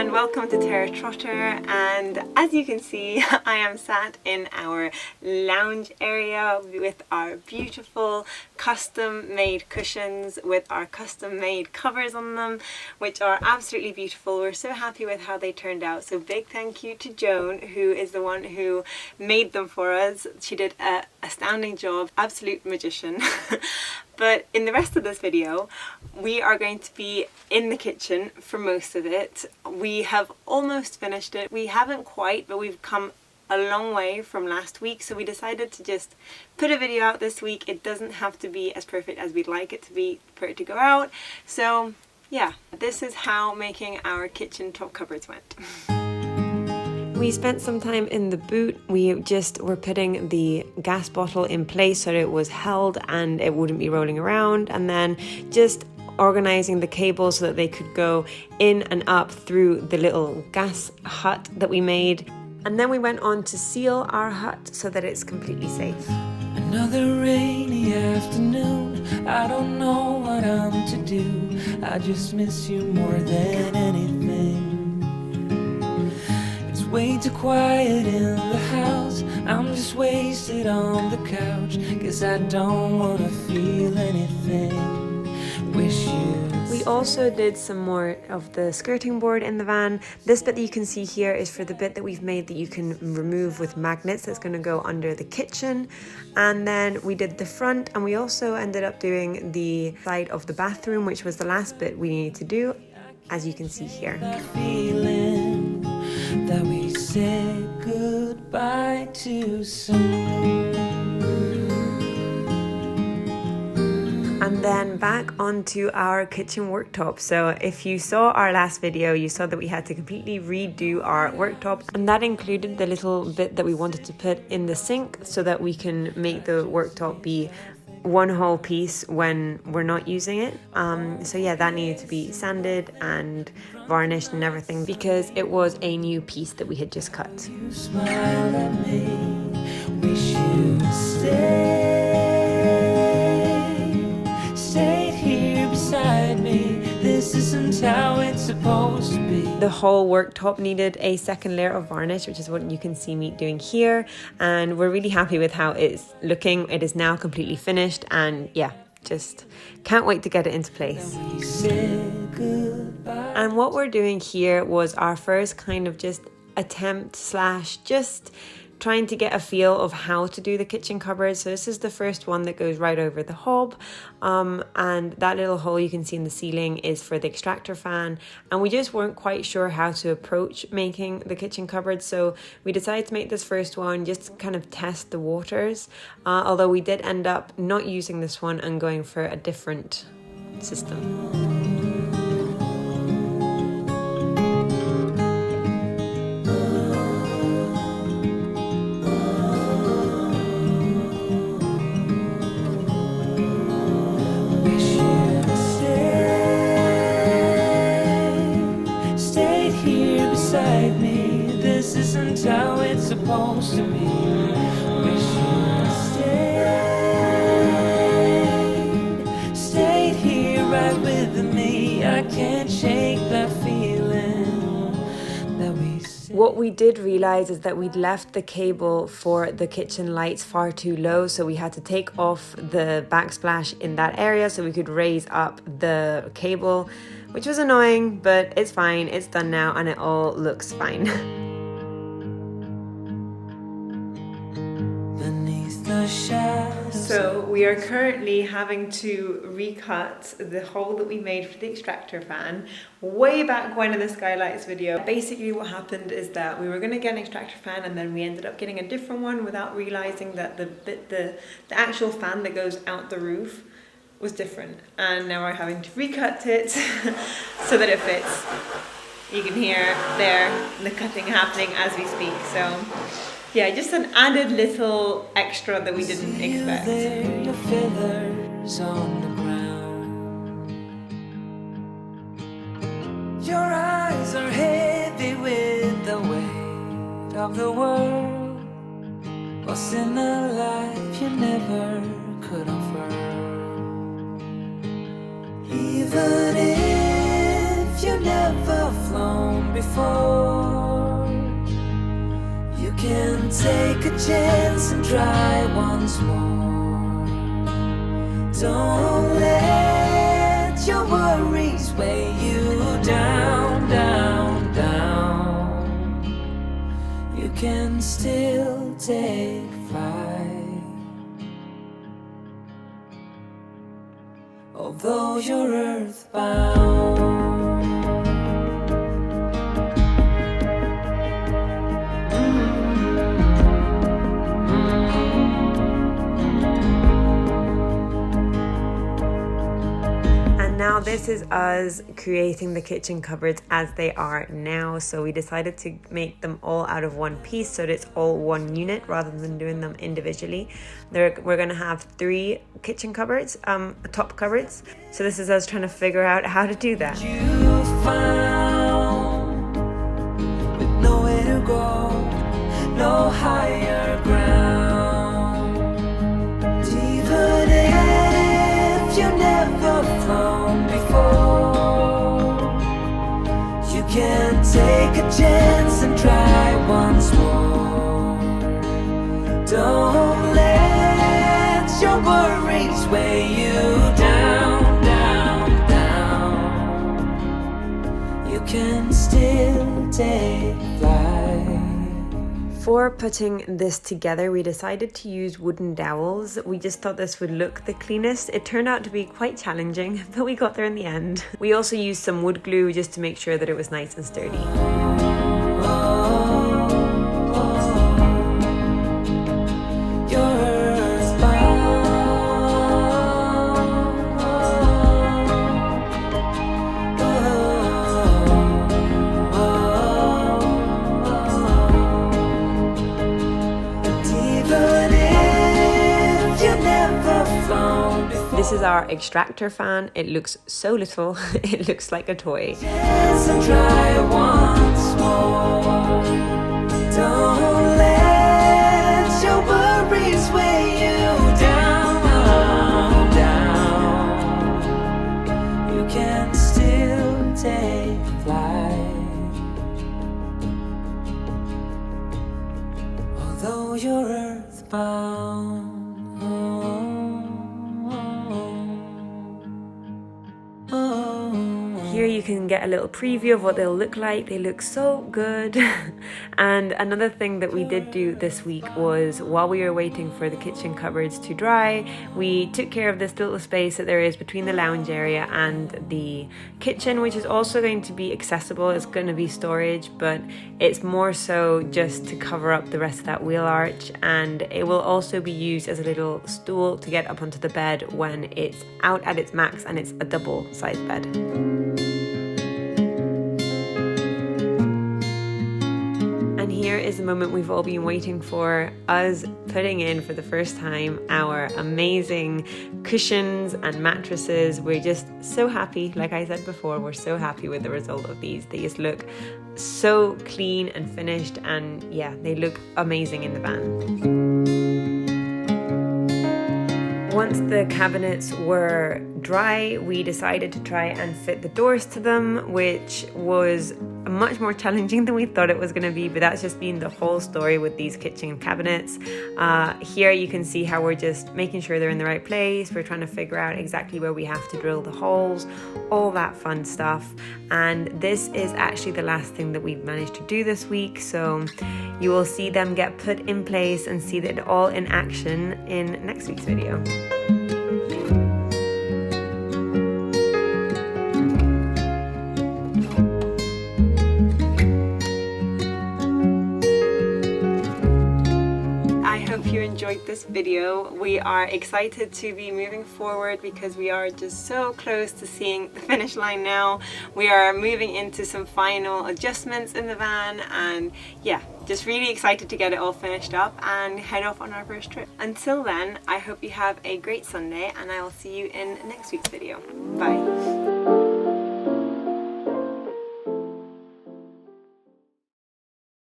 and welcome to Terra Trotter. And as you can see, I am sat in our lounge area with our beautiful custom made cushions with our custom made covers on them, which are absolutely beautiful. We're so happy with how they turned out, so big thank you to Joan, who is the one who made them for us. She did an astounding job, absolute magician. But in the rest of this video, we are going to be in the kitchen for most of it. We have almost finished it. We haven't quite, but we've come a long way from last week, so we decided to just put a video out this week. It doesn't have to be as perfect as we'd like it to be for it to go out. So yeah, this is how making our kitchen top cupboards went. We spent some time in the boot. We just were putting the gas bottle in place so that it was held and it wouldn't be rolling around, and then just organizing the cables so that they could go in and up through the little gas hut that we made. And then we went on to seal our hut so that it's completely safe. Another rainy afternoon, I don't know what I'm to do. I just miss you more than anything. Way too quiet in the house, I'm just wasted on the couch, 'cause I don't wanna feel anything. Wish you. We also did some more of the skirting board in the van. This bit that you can see here is for the bit that we've made that you can remove with magnets. That's going to go under the kitchen. And then we did the front, and we also ended up doing the side of the bathroom, which was the last bit we needed to do, as you can see here. That we said goodbye to soon. And then back onto our kitchen worktop. So if you saw our last video, you saw that we had to completely redo our worktop, and that included the little bit that we wanted to put in the sink so that we can make the worktop be one whole piece when we're not using it. So yeah, that needed to be sanded and varnished and everything, because it was a new piece that we had just cut. You smile at me, wish you'd stayed here beside me. This isn't how it's supposed to be. The whole worktop needed a second layer of varnish, which is what you can see me doing here, and we're really happy with how it's looking. It is now completely finished, and yeah, just can't wait to get it into place. And what we're doing here was our first kind of just attempt slash just trying to get a feel of how to do the kitchen cupboard. So this is the first one that goes right over the hob, and that little hole you can see in the ceiling is for the extractor fan, and we just weren't quite sure how to approach making the kitchen cupboard, so we decided to make this first one just to kind of test the waters, although we did end up not using this one and going for a different system. This isn't how it's supposed to be. Wish you'd stayed here right with me. I can't shake that feeling that we. What we did realize is that we'd left the cable for the kitchen lights far too low, so we had to take off the backsplash in that area so we could raise up the cable, which was annoying, but it's fine. It's done now and it all looks fine. So we are currently having to recut the hole that we made for the extractor fan way back when in the skylights video. Basically what happened is that we were going to get an extractor fan, and then we ended up getting a different one without realizing that the actual fan that goes out the roof was different, and now we're having to recut it so that it fits. You can hear there the cutting happening as we speak. So yeah, just an added little extra that we didn't expect. Your feathers on the ground. Your eyes are heavy with the weight of the world. What's in a life you never could afford. Even if you never flown before. You can take a chance and try once more. Don't let your worries weigh you down, down, down. You can still take flight, although you're earthbound. Now this is us creating the kitchen cupboards as they are now. So we decided to make them all out of one piece so that it's all one unit rather than doing them individually. We're going to have 3 kitchen cupboards, top cupboards. So this is us trying to figure out how to do that. You found with nowhere to go, no higher ground. Even if you never flown before, you can take a chance and try once more. Don't let your worries weigh you down, down, down. You can still take flight. For putting this together, we decided to use wooden dowels. We just thought this would look the cleanest. It turned out to be quite challenging, but we got there in the end. We also used some wood glue just to make sure that it was nice and sturdy. This is our extractor fan. It looks so little, it looks like a toy. Try once more. Don't let your worries weigh you down, down. You can still take flight, although you're earthbound. Here you can get a little preview of what they'll look like. They look so good. And another thing that we did do this week was, while we were waiting for the kitchen cupboards to dry, we took care of this little space that there is between the lounge area and the kitchen, which is also going to be accessible. It's going to be storage, but it's more so just to cover up the rest of that wheel arch, and it will also be used as a little stool to get up onto the bed when it's out at its max and it's a double-sized bed. And here is the moment we've all been waiting for, us putting in for the first time our amazing cushions and mattresses. We're just so happy. Like I said before, we're so happy with the result of these. They just look so clean and finished, and yeah, they look amazing in the van. Once the cabinets were dry, we decided to try and fit the doors to them, which was much more challenging than we thought it was going to be, but that's just been the whole story with these kitchen cabinets. Here you can see how we're just making sure they're in the right place. We're trying to figure out exactly where we have to drill the holes, all that fun stuff. And this is actually the last thing that we've managed to do this week, so you will see them get put in place and see that all in action in next week's video. You enjoyed this video. We are excited to be moving forward because we are just so close to seeing the finish line now. We are moving into some final adjustments in the van, and yeah, just really excited to get it all finished up and head off on our first trip. Until then, I hope you have a great Sunday, and I will see you in next week's video. Bye.